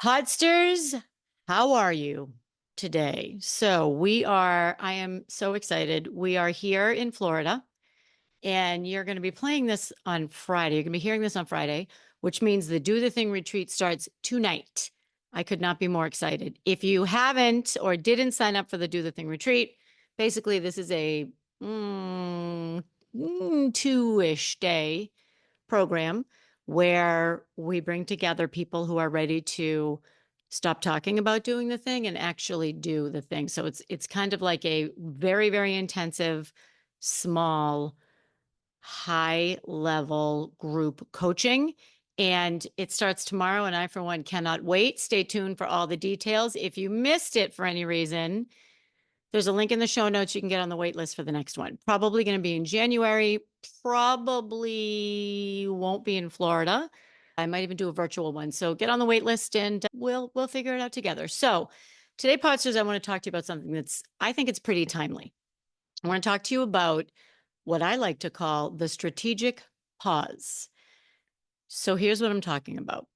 Podsters, how are you today? I am so excited. We are here in Florida, and you're going to be playing this on Friday. You're going to be hearing this on Friday, which means the Do the Thing retreat starts tonight. I could not be more excited. If you haven't or didn't sign up for the Do the Thing retreat, basically, this is a 2-ish day program where we bring together people who are ready to stop talking about doing the thing and actually do the thing. So it's kind of like a very, very intensive, small, high level group coaching. And it starts tomorrow. And I, for one, cannot wait. Stay tuned for all the details. If you missed it for any reason, there's a link in the show notes. You can get on the wait list for the next one. Probably going to be in January. Probably won't be in Florida. I might even do a virtual one. So get on the wait list and we'll figure it out together. So today, Podsters, I want to talk to you about something I think it's pretty timely. I want to talk to you about what I like to call the strategic pause. So here's what I'm talking about.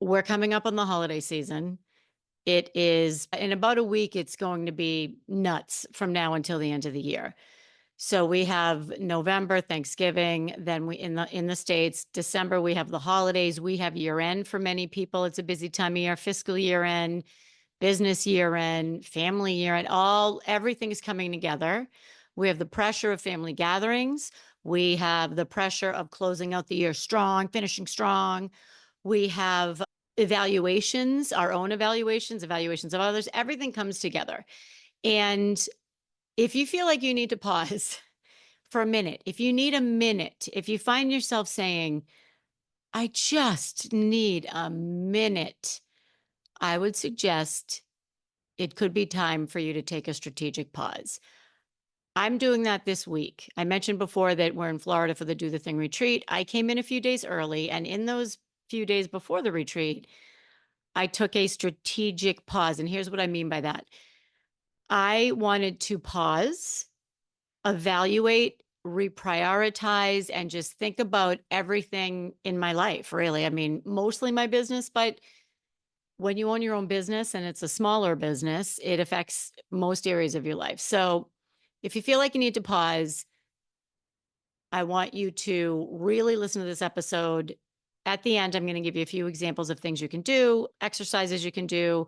We're coming up on the holiday season. It is in about a week, it's going to be nuts from now until the end of the year. So we have November, Thanksgiving, then we in the States, December, we have the holidays, we have year end for many people. It's a busy time of year, fiscal year end, business year end, family year end, everything is coming together. We have the pressure of family gatherings. We have the pressure of closing out the year strong, finishing strong. We have evaluations, our own evaluations, evaluations of others. Everything comes together. And if you feel like you need to pause for a minute, if you need a minute, if you find yourself saying, I just need a minute, I would suggest it could be time for you to take a strategic pause. I'm doing that this week. I mentioned before that we're in Florida for the Do the Thing retreat. I came in a few days early, and in those few days before the retreat, I took a strategic pause. And here's what I mean by that. I wanted to pause, evaluate, reprioritize, and just think about everything in my life, really. I mean, mostly my business, but when you own your own business and it's a smaller business, it affects most areas of your life. So if you feel like you need to pause, I want you to really listen to this episode. At the end, I'm going to give you a few examples of things you can do, exercises you can do,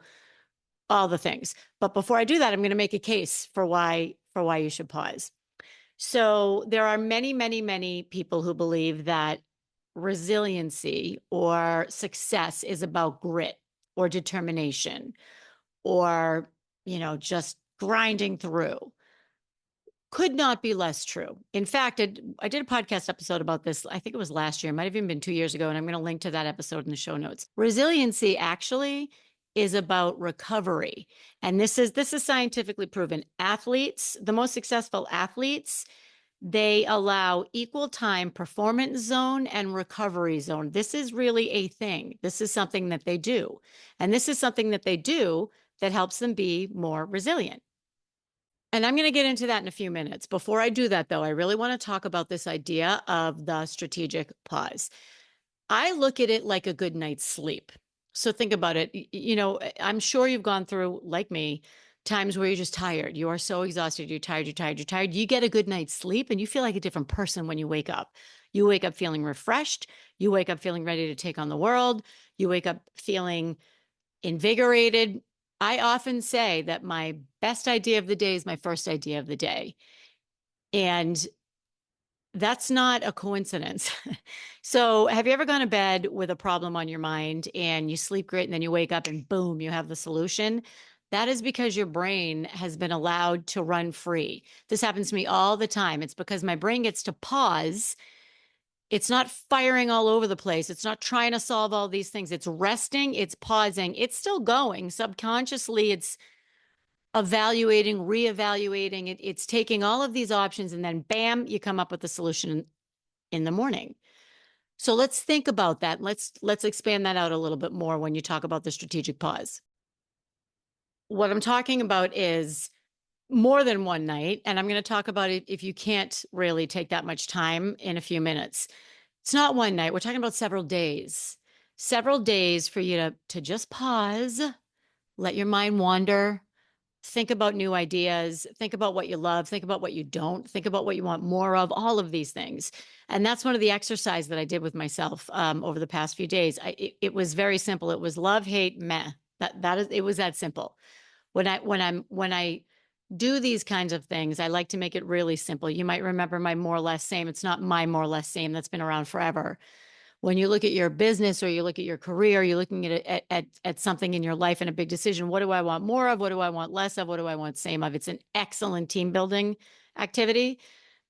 all the things. But before I do that, I'm going to make a case for why you should pause. So there are many, many, many people who believe that resiliency or success is about grit or determination or, just grinding through. Could not be less true. In fact, I did a podcast episode about this. I think it was last year, it might have even been 2 years ago, and I'm going to link to that episode in the show notes. Resiliency actually is about recovery. And this is scientifically proven. Athletes, the most successful athletes, they allow equal time performance zone and recovery zone. This is really a thing. This is something that they do. And this is something that they do that helps them be more resilient. And I'm going to get into that in a few minutes. Before I do that, though, I really want to talk about this idea of the strategic pause. I look at it like a good night's sleep. So think about it. I'm sure you've gone through, like me, times where you're just tired. You are so exhausted. You're tired. You're tired. You're tired. You get a good night's sleep and you feel like a different person when you wake up. You wake up feeling refreshed. You wake up feeling ready to take on the world. You wake up feeling invigorated. I often say that my best idea of the day is my first idea of the day. And that's not a coincidence. So, have you ever gone to bed with a problem on your mind and you sleep great and then you wake up and boom, you have the solution? That is because your brain has been allowed to run free. This happens to me all the time. It's because my brain gets to pause. It's not firing all over the place. It's not trying to solve all these things. It's resting, it's pausing, it's still going. Subconsciously, it's evaluating, reevaluating. It's taking all of these options and then bam, you come up with the solution in the morning. So let's think about that. Let's expand that out a little bit more when you talk about the strategic pause. What I'm talking about is more than one night, and I'm going to talk about it if you can't really take that much time in a few minutes. It's not one night. We're talking about several days. several days for you to just pause, let your mind wander, think about new ideas, think about what you love, think about what you don't, think about what you want more of, all of these things. And that's one of the exercise that I did with myself over the past few days. It was very simple. It was love, hate, meh. That is, it was that simple. When I do these kinds of things, I like to make it really simple. You might remember my more or less same. It's not my more or less same. That's been around forever. When you look at your business or you look at your career, you're looking at something in your life and a big decision. What do I want more of? What do I want less of? What do I want same of? It's an excellent team building activity.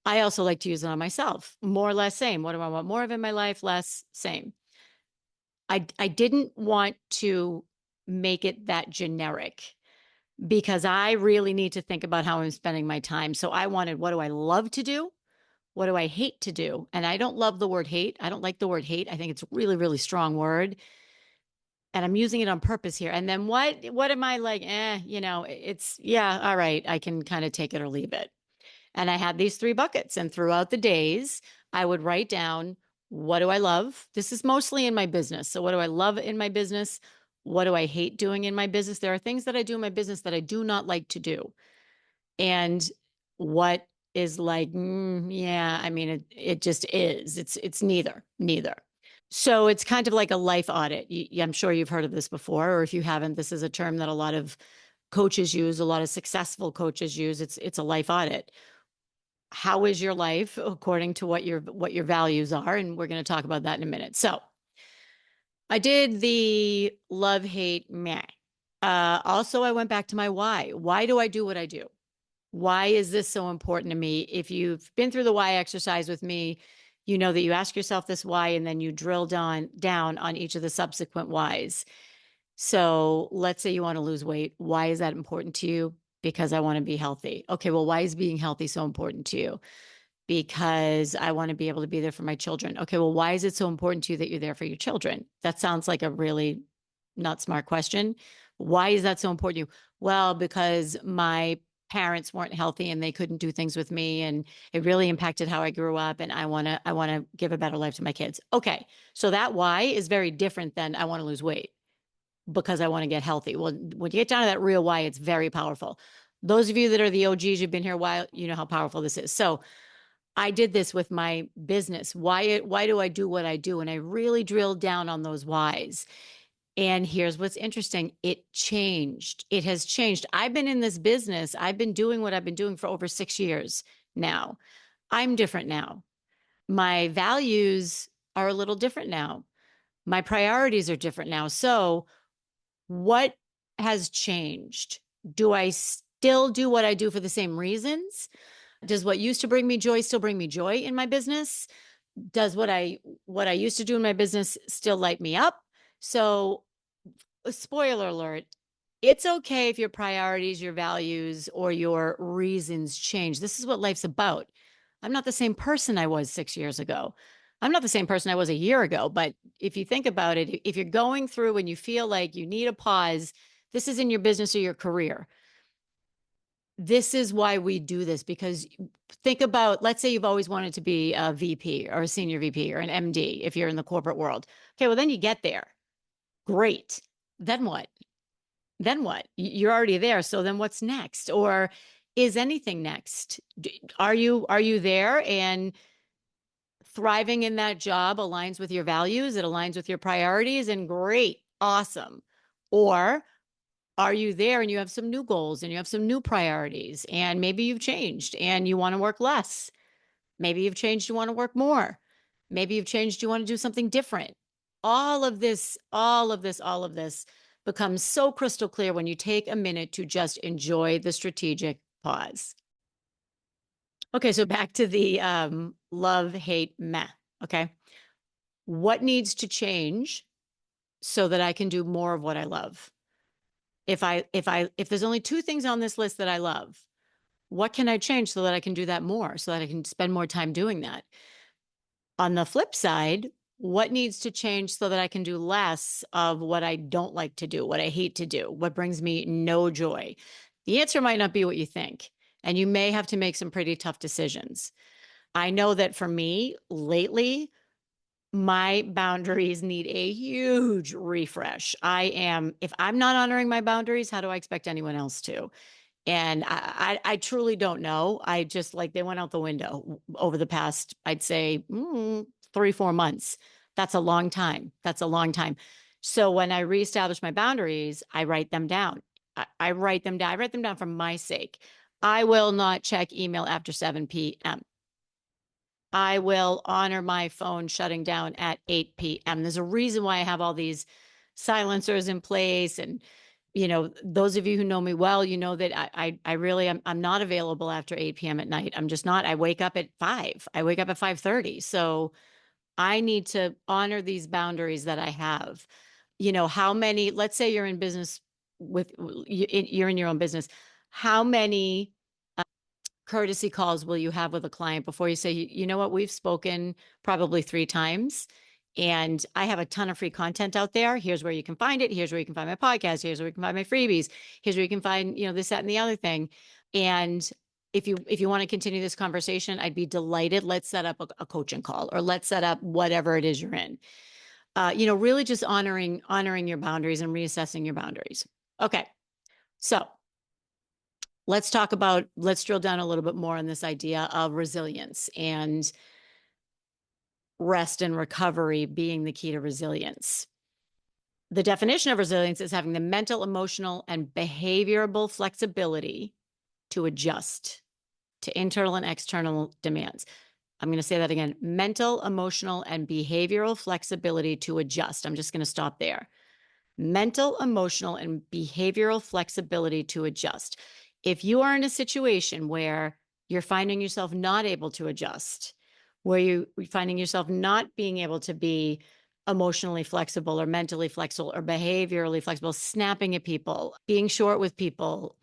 I also like to use it on myself. More, less, same. What do I want more of in my life? Less, same. I didn't want to make it that generic because I really need to think about how I'm spending my time. So I wanted, what do I love to do? What do I hate to do? And I don't love the word hate. I don't like the word hate. I think it's a really, really strong word. And I'm using it on purpose here. And then what am I like? It's yeah, all right. I can kind of take it or leave it. And I had these three buckets. And throughout the days, I would write down, what do I love? This is mostly in my business. So what do I love in my business? What do I hate doing in my business? There are things that I do in my business that I do not like to do. And what is like, yeah, I mean, it just is. It's neither. So it's kind of like a life audit. I'm sure you've heard of this before, or if you haven't, this is a term that a lot of coaches use, a lot of successful coaches use. It's a life audit. How is your life according to what your values are? And we're going to talk about that in a minute. So I did the love, hate, meh. Also, I went back to my why. Why do I do what I do? Why is this so important to me? If you've been through the why exercise with me, you know that you ask yourself this why and then you drill down on each of the subsequent whys. So let's say you want to lose weight. Why is that important to you? Because I want to be healthy. Okay, well, why is being healthy so important to you? Because I want to be able to be there for my children. Okay, well, why is it so important to you that you're there for your children? That sounds like a really not smart question. Why is that so important to you? Well, because my parents weren't healthy and they couldn't do things with me and it really impacted how I grew up and I want to give a better life to my kids. Okay. So that why is very different than I want to lose weight because I want to get healthy. Well, when you get down to that real why, it's very powerful. Those of you that are the OGs, you've been here a while, you know how powerful this is. So I did this with my business. Why do I do what I do? And I really drilled down on those whys. And here's what's interesting. It changed. It has changed. I've been in this business. I've been doing what I've been doing for over 6 years now. I'm different now. My values are a little different now. My priorities are different now. So, what has changed? Do I still do what I do for the same reasons? Does what used to bring me joy still bring me joy in my business? Does what I used to do in my business still light me up? So, spoiler alert, it's okay if your priorities, your values, or your reasons change. This is what life's about. I'm not the same person I was 6 years ago. I'm not the same person I was a year ago. But if you think about it, if you're going through and you feel like you need a pause, this is in your business or your career. This is why we do this because think about, let's say you've always wanted to be a VP or a senior VP or an MD if you're in the corporate world. Okay, well, then you get there. Great. Then what? Then what? You're already there. So then what's next? Or is anything next? Are you there and thriving in that job aligns with your values, it aligns with your priorities and great, awesome. Or are you there and you have some new goals and you have some new priorities and maybe you've changed and you want to work less? Maybe you've changed, you want to work more. Maybe you've changed, you want to do something different. All of this becomes so crystal clear when you take a minute to just enjoy the strategic pause. Okay, so back to the love, hate, meh. Okay. What needs to change so that I can do more of what I love? If there's only two things on this list that I love, what can I change so that I can do that more, so that I can spend more time doing that? On the flip side, what needs to change so that I can do less of what I don't like to do, what I hate to do, what brings me no joy? The answer might not be what you think, and you may have to make some pretty tough decisions. I know that for me lately, My boundaries need a huge refresh. If I'm not honoring my boundaries, how do I expect anyone else to? And I truly don't know. I just like they went out the window over the past, I'd say, 3, 4 months. That's a long time. That's a long time. So when I reestablish my boundaries, I write them down. I write them down. I write them down for my sake. I will not check email after 7 p.m. I will honor my phone shutting down at 8 p.m. There's a reason why I have all these silencers in place. And, those of you who know me well, you know that I really I'm not available after 8 p.m. at night. I'm just not. I wake up at 5. I wake up at 5:30. So I need to honor these boundaries that I have. How many, let's say you're in business you're in your own business. How many courtesy calls will you have with a client before you say, you know what, we've spoken probably 3 times and I have a ton of free content out there. Here's where you can find it. Here's where you can find my podcast. Here's where you can find my freebies. Here's where you can find, this, that, and the other thing. And if you want to continue this conversation, I'd be delighted. Let's set up a coaching call or let's set up whatever it is you're in. Really just honoring your boundaries and reassessing your boundaries. Okay. So let's drill down a little bit more on this idea of resilience and rest and recovery being the key to resilience. The definition of resilience is having the mental, emotional, and behavioral flexibility to adjust to internal and external demands. I'm going to say that again: mental, emotional, and behavioral flexibility to adjust. I'm just going to stop there. Mental, emotional, and behavioral flexibility to adjust. If you are in a situation where you're finding yourself not able to adjust, where you're finding yourself not being able to be emotionally flexible or mentally flexible or behaviorally flexible, snapping at people, being short with people,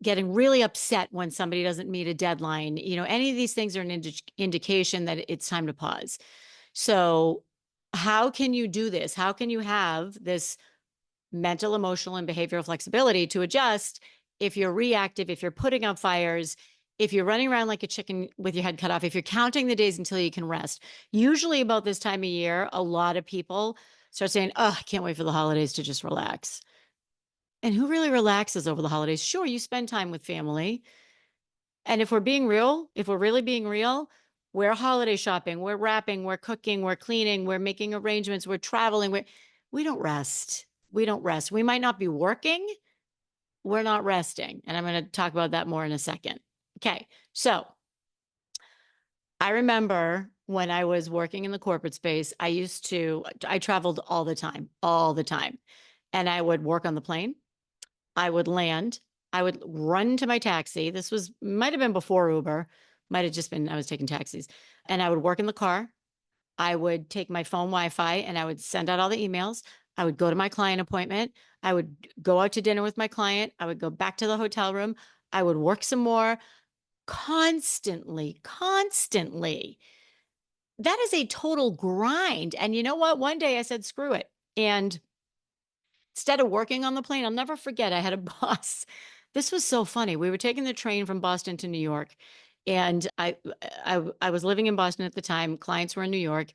getting really upset when somebody doesn't meet a deadline, any of these things are an indication that it's time to pause. So how can you do this? How can you have this mental, emotional, and behavioral flexibility to adjust if you're reactive, if you're putting out fires, if you're running around like a chicken with your head cut off, if you're counting the days until you can rest? Usually about this time of year, a lot of people start saying, oh, I can't wait for the holidays to just relax. And who really relaxes over the holidays? Sure, you spend time with family. And if we're being real, if we're really being real, we're holiday shopping, we're wrapping, we're cooking, we're cleaning, we're making arrangements, we're traveling. We don't rest. We don't rest. We might not be working. We're not resting. And I'm going to talk about that more in a second. Okay. So I remember when I was working in the corporate space, I traveled all the time, all the time. And I would work on the plane. I would land. I would run to my taxi. Might have been before Uber, might have just been, I was taking taxis. And I would work in the car. I would take my phone Wi-Fi and I would send out all the emails. I would go to my client appointment. I would go out to dinner with my client. I would go back to the hotel room. I would work some more constantly, constantly. That is a total grind. And you know what? One day I said, screw it. And instead of working on the plane, I'll never forget, I had a boss. This was so funny. We were taking the train from Boston to New York. And I was living in Boston at the time. Clients were in New York.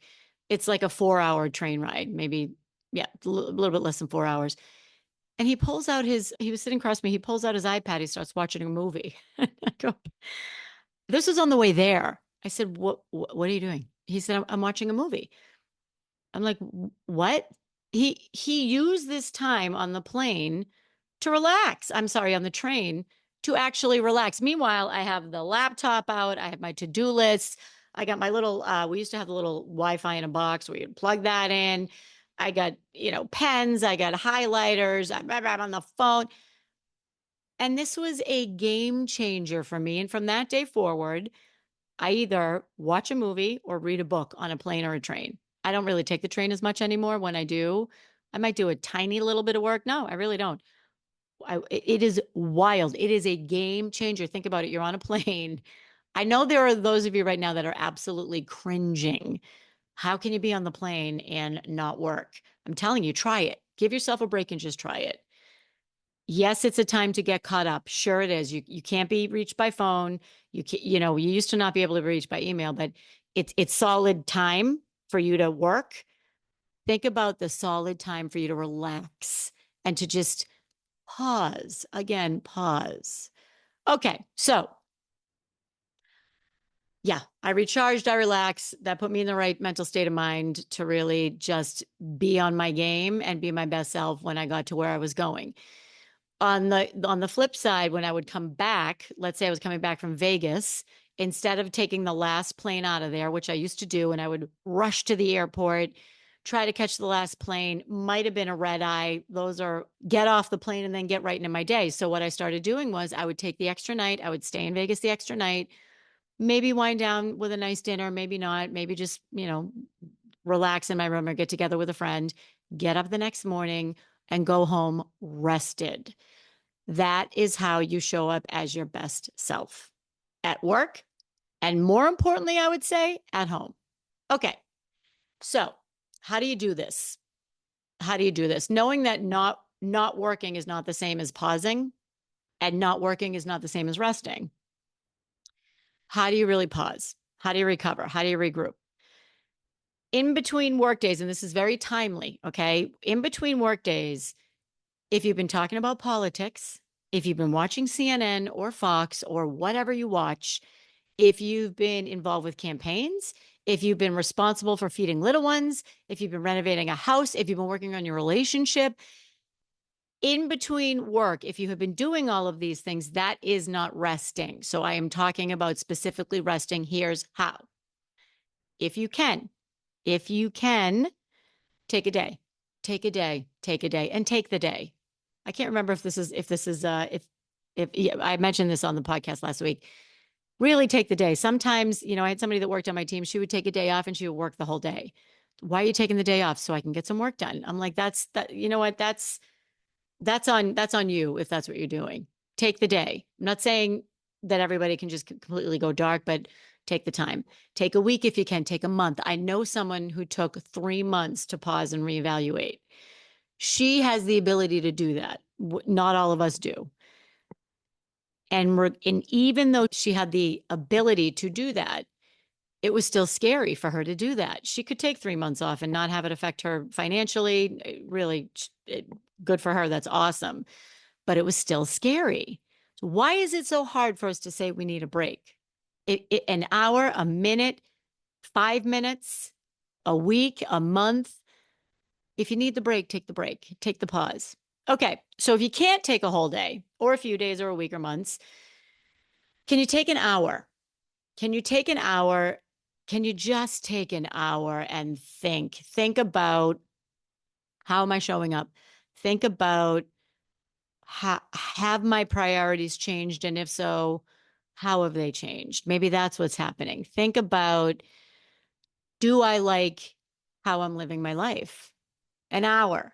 It's like a 4-hour train ride, maybe, yeah, a little bit less than 4 hours. And he was sitting across from me. He pulls out his iPad. He starts watching a movie. I go, this was on the way there. I said, what are you doing? He said, I'm watching a movie. I'm like, what? He used this time on the plane to relax. I'm sorry, on the train to actually relax. Meanwhile, I have the laptop out. I have my to-do lists. I got my little, we used to have the little Wi-Fi in a box where you'd plug that in. I got, pens. I got highlighters. I'm on the phone. And this was a game changer for me. And from that day forward, I either watch a movie or read a book on a plane or a train. I don't really take the train as much anymore. When I do, I might do a tiny little bit of work. No, I really don't. It is wild. It is a game changer. Think about it. You're on a plane. I know there are those of you right now that are absolutely cringing. How can you be on the plane and not work? I'm telling you, try it. Give yourself a break and just try it. Yes, it's a time to get caught up. Sure it is. You can't be reached by phone. You used to not be able to be reached by email, but it's solid time. for you to work, think about the solid time for you to relax and to just pause. Again, pause. Okay. So, yeah, I recharged, I relaxed. That put me in the right mental state of mind to really just be on my game and be my best self when I got to where I was going. On the flip side, when I would come back, let's say I was coming back from Vegas, instead of taking the last plane out of there, which I used to do, and I would rush to the airport, try to catch the last plane, might have been a red eye. Those are get off the plane and then get right into my day. So what I started doing was I would take the extra night, I would stay in Vegas the extra night, maybe wind down with a nice dinner, maybe not, maybe just, relax in my room or get together with a friend, get up the next morning and go home rested. That is how you show up as your best self at work. And more importantly, I would say at home. Okay. So how do you do this? How do you do this? Knowing that not working is not the same as pausing and not working is not the same as resting. How do you really pause? How do you recover? How do you regroup? In between work days, and this is very timely, okay? In between work days, if you've been talking about politics, if you've been watching CNN or Fox or whatever you watch, if you've been involved with campaigns, if you've been responsible for feeding little ones, if you've been renovating a house, if you've been working on your relationship, in between work, if you have been doing all of these things, that is not resting. So I am talking about specifically resting. Here's how. If you can, take a day, take a day, take a day, and take the day. I can't remember if yeah, I mentioned this on the podcast last week. Really take the day. Sometimes, I had somebody that worked on my team. She would take a day off and she would work the whole day. Why are you taking the day off? So I can get some work done. I'm like, you know what? That's on you if that's what you're doing. Take the day. I'm not saying that everybody can just completely go dark, but take the time. Take a week if you can, take a month. I know someone who took 3 months to pause and reevaluate. She has the ability to do that. Not all of us do. And even though she had the ability to do that, it was still scary for her to do that. She could take 3 months off and not have it affect her financially. Really good for her. That's awesome. But it was still scary. So why is it so hard for us to say we need a break? An hour, a minute, 5 minutes, a week, a month. If you need the break, take the pause. Okay. So if you can't take a whole day or a few days or a week or months, can you take an hour? Can you take an hour? Can you just take an hour and think about how am I showing up? Think about have my priorities changed? And if so, how have they changed? Maybe that's what's happening. Think about, do I like how I'm living my life? An hour.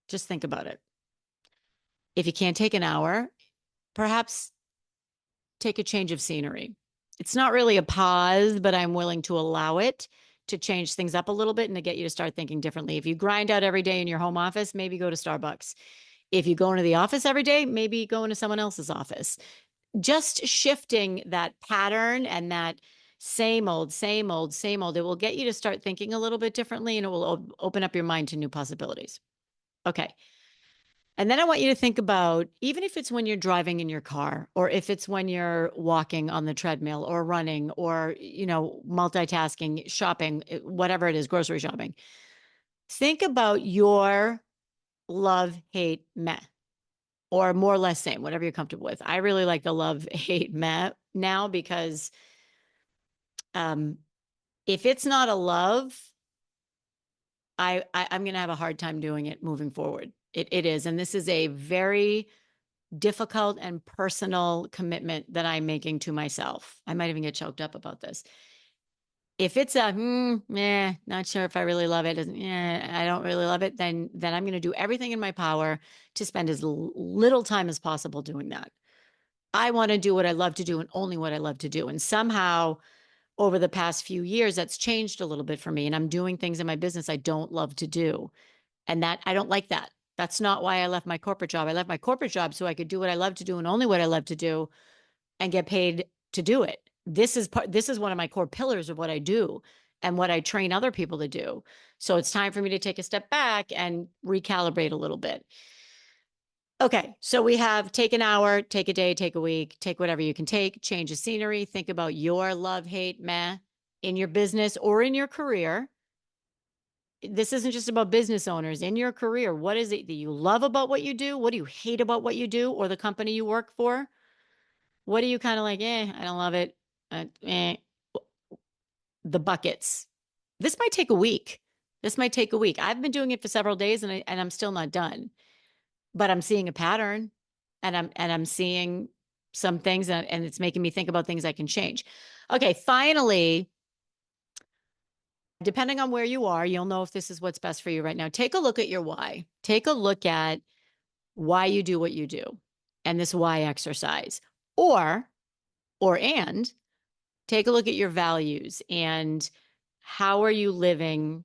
Just think about it. If you can't take an hour, perhaps take a change of scenery. It's not really a pause, but I'm willing to allow it to change things up a little bit and to get you to start thinking differently. If you grind out every day in your home office, maybe go to Starbucks. If you go into the office every day, maybe go into someone else's office. Just shifting that pattern and that same old, same old, same old, it will get you to start thinking a little bit differently and it will open up your mind to new possibilities. Okay. And then I want you to think about, even if it's when you're driving in your car, or if it's when you're walking on the treadmill or running or, multitasking, shopping, whatever it is, grocery shopping, think about your love, hate, meh, or more or less same, whatever you're comfortable with. I really like the love, hate, meh now because if it's not a love, I'm going to have a hard time doing it moving forward. It is. And this is a very difficult and personal commitment that I'm making to myself. I might even get choked up about this. If it's a, not sure if I really love it, I don't really love it, then I'm going to do everything in my power to spend as little time as possible doing that. I want to do what I love to do and only what I love to do. And somehow over the past few years, that's changed a little bit for me. And I'm doing things in my business I don't love to do. And that I don't like that. That's not why I left my corporate job. I left my corporate job so I could do what I love to do and only what I love to do and get paid to do it. This is one of my core pillars of what I do. and what I train other people to do. So it's time for me to take a step back and recalibrate a little bit. Okay, so we have take an hour, take a day, take a week, take whatever you can take, change the scenery, think about your love, hate, meh in your business or in your career. This isn't just about business owners. In your career, what is it that you love about what you do? What do you hate about what you do or the company you work for? What are you kind of like, I don't love it. Eh. The buckets. This might take a week. This might take a week. I've been doing it for several days and I'm still not done. But I'm seeing a pattern and I'm seeing some things and it's making me think about things I can change. Okay, finally, depending on where you are, you'll know if this is what's best for you right now. Take a look at your why. Take a look at why you do what you do and this why exercise. Or and take a look at your values and how are you living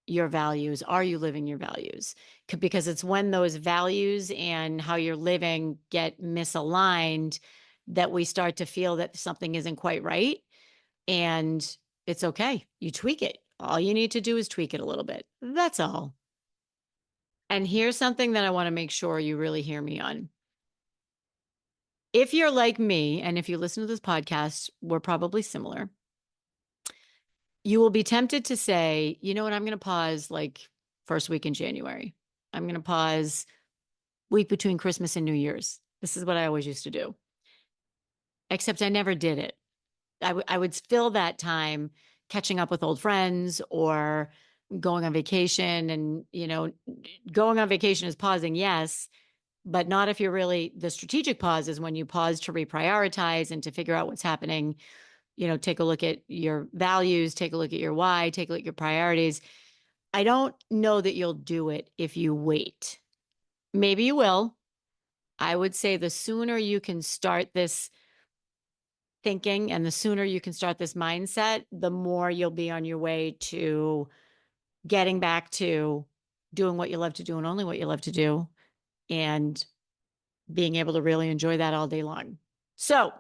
your values? Are you living your values? Because it's when those values and how you're living get misaligned that we start to feel that something isn't quite right. And it's okay. You tweak it. All you need to do is tweak it a little bit. That's all. And here's something that I want to make sure you really hear me on. If you're like me, and if you listen to this podcast, we're probably similar. You will be tempted to say, you know what, I'm going to pause like first week in January. I'm going to pause week between Christmas and New Year's. This is what I always used to do. Except I never did it. I would fill that time catching up with old friends or going on vacation. And, going on vacation is pausing, yes, but not if you're really, the strategic pause is when you pause to reprioritize and to figure out what's happening. Take a look at your values, take a look at your why, take a look at your priorities. I don't know that you'll do it if you wait. Maybe you will. I would say the sooner you can start this thinking and the sooner you can start this mindset, the more you'll be on your way to getting back to doing what you love to do and only what you love to do and being able to really enjoy that all day long. So,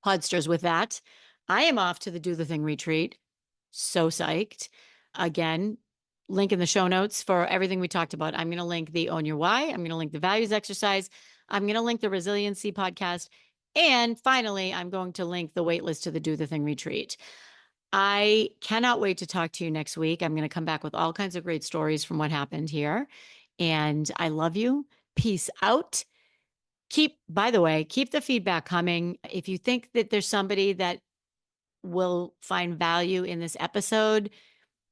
Podsters, with that, I am off to the Do the Thing retreat. So psyched. Again, link in the show notes for everything we talked about. I'm going to link the Own Your Why. I'm going to link the values exercise. I'm going to link the resiliency podcast. And finally, I'm going to link the waitlist to the Do the Thing retreat. I cannot wait to talk to you next week. I'm going to come back with all kinds of great stories from what happened here. And I love you. Peace out. By the way, keep the feedback coming. If you think that there's somebody that will find value in this episode,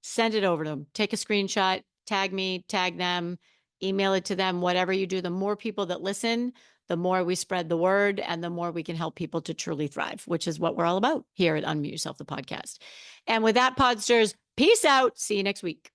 send it over to them. Take a screenshot, tag me, tag them, email it to them, whatever you do. The more people that listen, the more we spread the word and the more we can help people to truly thrive, which is what we're all about here at Unmute Yourself, the podcast. And with that, Podsters, peace out. See you next week.